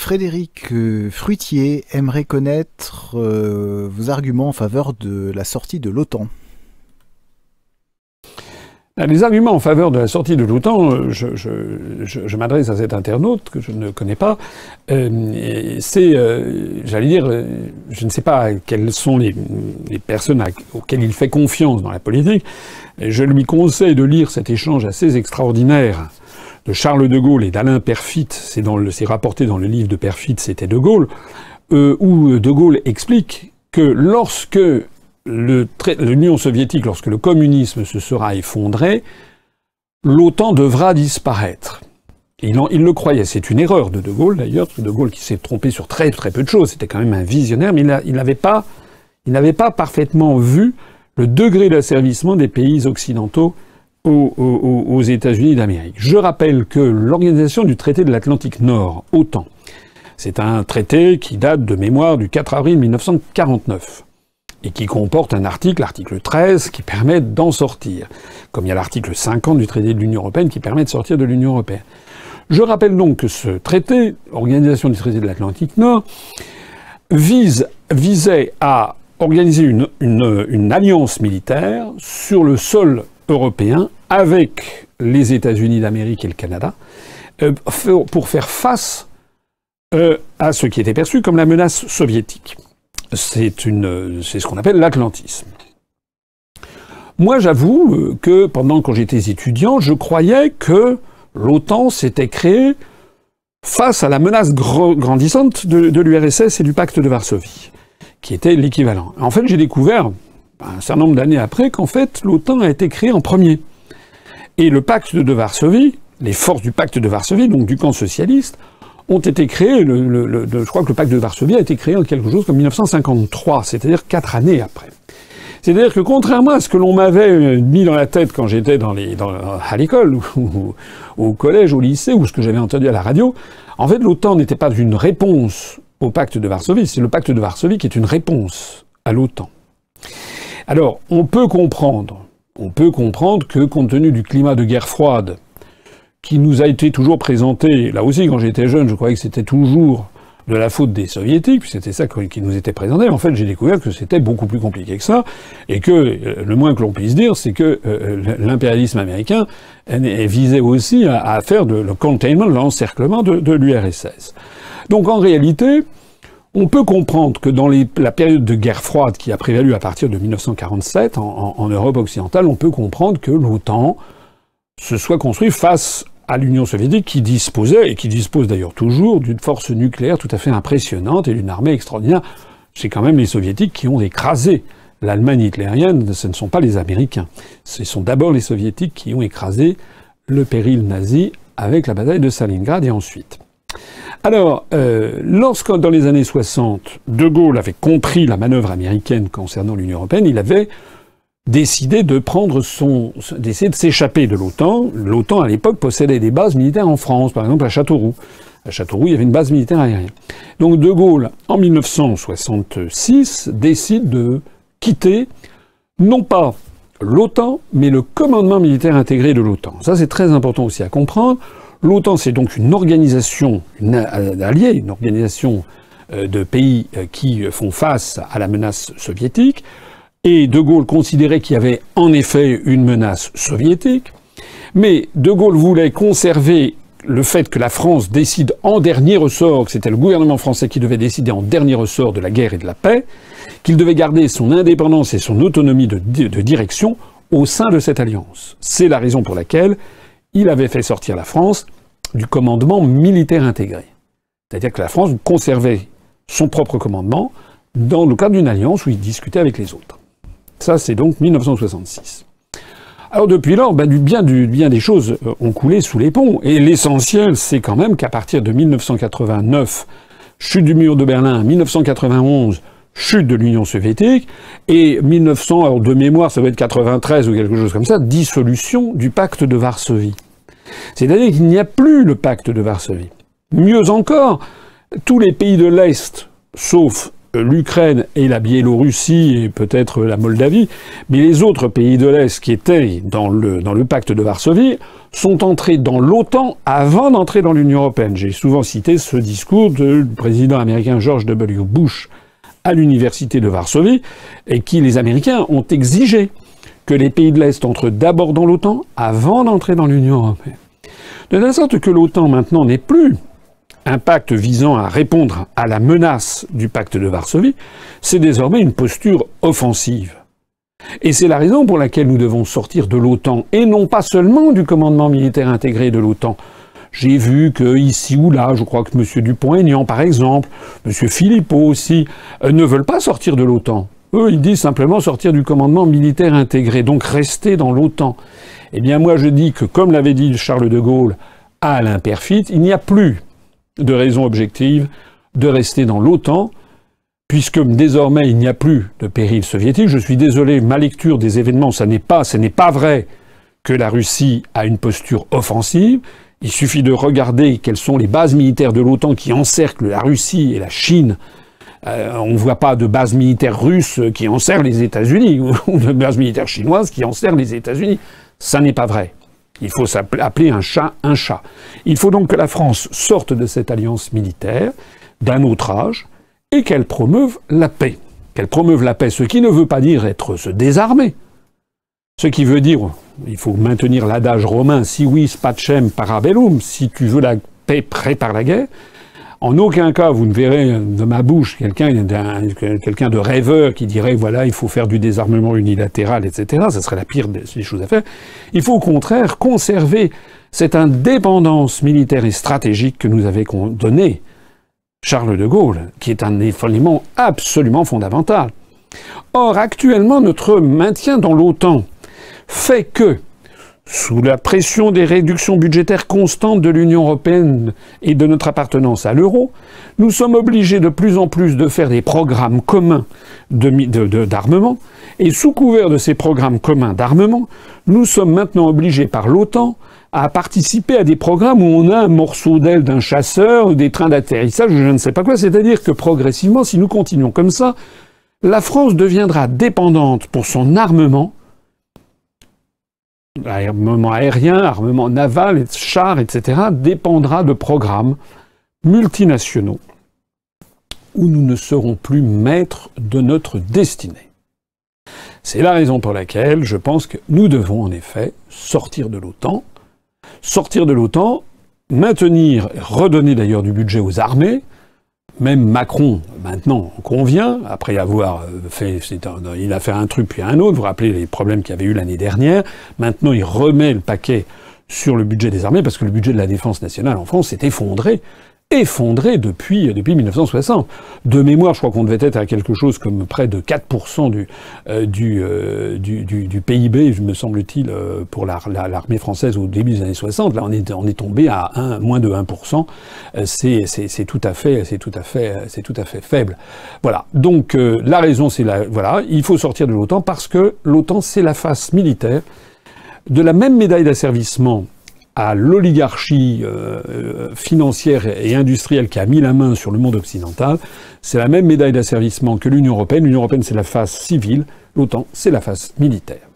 Frédéric Fruitier aimerait connaître vos arguments en faveur de la sortie de l'OTAN. Les arguments en faveur de la sortie de l'OTAN, je m'adresse à cet internaute que je ne connais pas. J'allais dire, je ne sais pas quelles sont les personnes auxquelles il fait confiance dans la politique. Je lui conseille de lire cet échange assez extraordinaire de Charles de Gaulle et d'Alain Perfit. C'est rapporté dans le livre de Perfit, c'était de Gaulle, où de Gaulle explique que lorsque l'Union soviétique, lorsque le communisme se sera effondré, l'OTAN devra disparaître. Il le croyait. C'est une erreur de Gaulle, d'ailleurs, de Gaulle qui s'est trompé sur très très peu de choses. C'était quand même un visionnaire, mais il n'avait pas parfaitement vu le degré d'asservissement des pays occidentaux aux États-Unis d'Amérique. Je rappelle que l'organisation du traité de l'Atlantique Nord, OTAN, c'est un traité qui date de mémoire du 4 avril 1949. Et qui comporte un article, l'article 13, qui permet d'en sortir. Comme il y a l'article 50 du traité de l'Union européenne qui permet de sortir de l'Union européenne. Je rappelle donc que ce traité, organisation du traité de l'Atlantique Nord, visait à organiser une alliance militaire sur le sol européen avec les États-Unis d'Amérique et le Canada, pour faire face à ce qui était perçu comme la menace soviétique. C'est ce qu'on appelle l'atlantisme. Moi, j'avoue que quand j'étais étudiant, je croyais que l'OTAN s'était créée face à la menace grandissante de l'URSS et du pacte de Varsovie, qui était l'équivalent. En fait, j'ai découvert, un certain nombre d'années après, qu'en fait, l'OTAN a été créée en premier. Et le pacte de Varsovie, les forces du pacte de Varsovie, donc du camp socialiste, ont été créés, je crois que le pacte de Varsovie a été créé en quelque chose comme 1953, c'est-à-dire 4 années après. C'est-à-dire que contrairement à ce que l'on m'avait mis dans la tête quand j'étais à l'école, ou au collège, au lycée, ou ce que j'avais entendu à la radio, en fait l'OTAN n'était pas une réponse au pacte de Varsovie, c'est le pacte de Varsovie qui est une réponse à l'OTAN. Alors, on peut comprendre que compte tenu du climat de guerre froide, qui nous a été toujours présenté, là aussi quand j'étais jeune, je croyais que c'était toujours de la faute des soviétiques, puis c'était ça qui nous était présenté. En fait, j'ai découvert que c'était beaucoup plus compliqué que ça, et que le moins que l'on puisse dire, c'est que l'impérialisme américain visait aussi à faire le containment, l'encerclement de l'URSS. Donc en réalité, on peut comprendre que dans la période de guerre froide qui a prévalu à partir de 1947 en Europe occidentale, on peut comprendre que l'OTAN se soit construit face à l'Union soviétique qui disposait, et qui dispose d'ailleurs toujours, d'une force nucléaire tout à fait impressionnante et d'une armée extraordinaire. C'est quand même les soviétiques qui ont écrasé l'Allemagne hitlérienne, ce ne sont pas les Américains. Ce sont d'abord les soviétiques qui ont écrasé le péril nazi avec la bataille de Stalingrad et ensuite. Alors, lorsque dans les années 60, De Gaulle avait compris la manœuvre américaine concernant l'Union européenne, il avait décidé d'essayer de s'échapper de l'OTAN. L'OTAN, à l'époque, possédait des bases militaires en France, par exemple à Châteauroux. À Châteauroux, il y avait une base militaire aérienne. Donc De Gaulle, en 1966, décide de quitter, non pas l'OTAN, mais le commandement militaire intégré de l'OTAN. Ça, c'est très important aussi à comprendre. L'OTAN, c'est donc une organisation alliée, une organisation de pays qui font face à la menace soviétique. Et De Gaulle considérait qu'il y avait en effet une menace soviétique, mais De Gaulle voulait conserver le fait que la France décide en dernier ressort, que c'était le gouvernement français qui devait décider en dernier ressort de la guerre et de la paix, qu'il devait garder son indépendance et son autonomie de direction au sein de cette alliance. C'est la raison pour laquelle il avait fait sortir la France du commandement militaire intégré. C'est-à-dire que la France conservait son propre commandement dans le cadre d'une alliance où il discutait avec les autres. Ça, c'est donc 1966. Alors depuis lors, bien des choses ont coulé sous les ponts. Et l'essentiel, c'est quand même qu'à partir de 1989, chute du mur de Berlin, 1991, chute de l'Union soviétique, et 1900, alors de mémoire, ça doit être 93 ou quelque chose comme ça, dissolution du pacte de Varsovie. C'est-à-dire qu'il n'y a plus le pacte de Varsovie. Mieux encore, tous les pays de l'Est, sauf l'Ukraine et la Biélorussie et peut-être la Moldavie, mais les autres pays de l'Est qui étaient dans le pacte de Varsovie sont entrés dans l'OTAN avant d'entrer dans l'Union européenne. J'ai souvent cité ce discours du président américain George W. Bush à l'université de Varsovie, et qui, les Américains, ont exigé que les pays de l'Est entrent d'abord dans l'OTAN avant d'entrer dans l'Union européenne. De telle sorte que l'OTAN, maintenant, n'est plus un pacte visant à répondre à la menace du pacte de Varsovie, c'est désormais une posture offensive. Et c'est la raison pour laquelle nous devons sortir de l'OTAN, et non pas seulement du commandement militaire intégré de l'OTAN. J'ai vu que ici ou là, je crois que M. Dupont-Aignan, par exemple, M. Philippot aussi, ne veulent pas sortir de l'OTAN. Eux, ils disent simplement sortir du commandement militaire intégré, donc rester dans l'OTAN. Eh bien, moi, je dis que, comme l'avait dit Charles de Gaulle à Alain Peyrefitte, il n'y a plus de raison objective de rester dans l'OTAN, puisque désormais il n'y a plus de péril soviétique. Je suis désolé, ma lecture des événements, ce n'est pas vrai que la Russie a une posture offensive. Il suffit de regarder quelles sont les bases militaires de l'OTAN qui encerclent la Russie et la Chine. On ne voit pas de base militaire russe qui enserre les États-Unis, ou de base militaire chinoise qui enserre les États-Unis. Ça n'est pas vrai. Il faut appeler un chat un chat. Il faut donc que la France sorte de cette alliance militaire d'un autre âge et qu'elle promeuve la paix. Qu'elle promeuve la paix, ce qui ne veut pas dire se désarmer. Ce qui veut dire, il faut maintenir l'adage romain, si vis pacem para bellum, si tu veux la paix, prépare la guerre. En aucun cas, vous ne verrez de ma bouche quelqu'un de rêveur qui dirait, voilà, il faut faire du désarmement unilatéral, etc. Ça serait la pire des choses à faire. Il faut au contraire conserver cette indépendance militaire et stratégique que nous avait donnée Charles de Gaulle, qui est un élément absolument fondamental. Or, actuellement, notre maintien dans l'OTAN fait que, sous la pression des réductions budgétaires constantes de l'Union européenne et de notre appartenance à l'euro, nous sommes obligés de plus en plus de faire des programmes communs d'armement, et sous couvert de ces programmes communs d'armement, nous sommes maintenant obligés par l'OTAN à participer à des programmes où on a un morceau d'aile d'un chasseur, ou des trains d'atterrissage, je ne sais pas quoi, c'est-à-dire que progressivement, si nous continuons comme ça, la France deviendra dépendante pour son armement aérien, armement naval, chars, etc., dépendra de programmes multinationaux où nous ne serons plus maîtres de notre destinée. C'est la raison pour laquelle je pense que nous devons en effet sortir de l'OTAN, maintenir, redonner d'ailleurs du budget aux armées. Même Macron, maintenant, en convient, après avoir fait, il a fait un truc puis un autre, vous vous rappelez les problèmes qu'il y avait eu l'année dernière, maintenant il remet le paquet sur le budget des armées, parce que le budget de la défense nationale en France s'est effondré depuis 1960. De mémoire, je crois qu'on devait être à quelque chose comme près de 4% du PIB, me semble-t-il, pour l'armée française au début des années 60. Là, on est tombé à moins de 1%. C'est tout à fait faible. Voilà. Donc, la raison, voilà. Il faut sortir de l'OTAN parce que l'OTAN, c'est la face militaire de la même médaille d'asservissement à l'oligarchie financière et industrielle qui a mis la main sur le monde occidental. C'est la même médaille d'asservissement que l'Union européenne. L'Union européenne, c'est la face civile. L'OTAN, c'est la face militaire.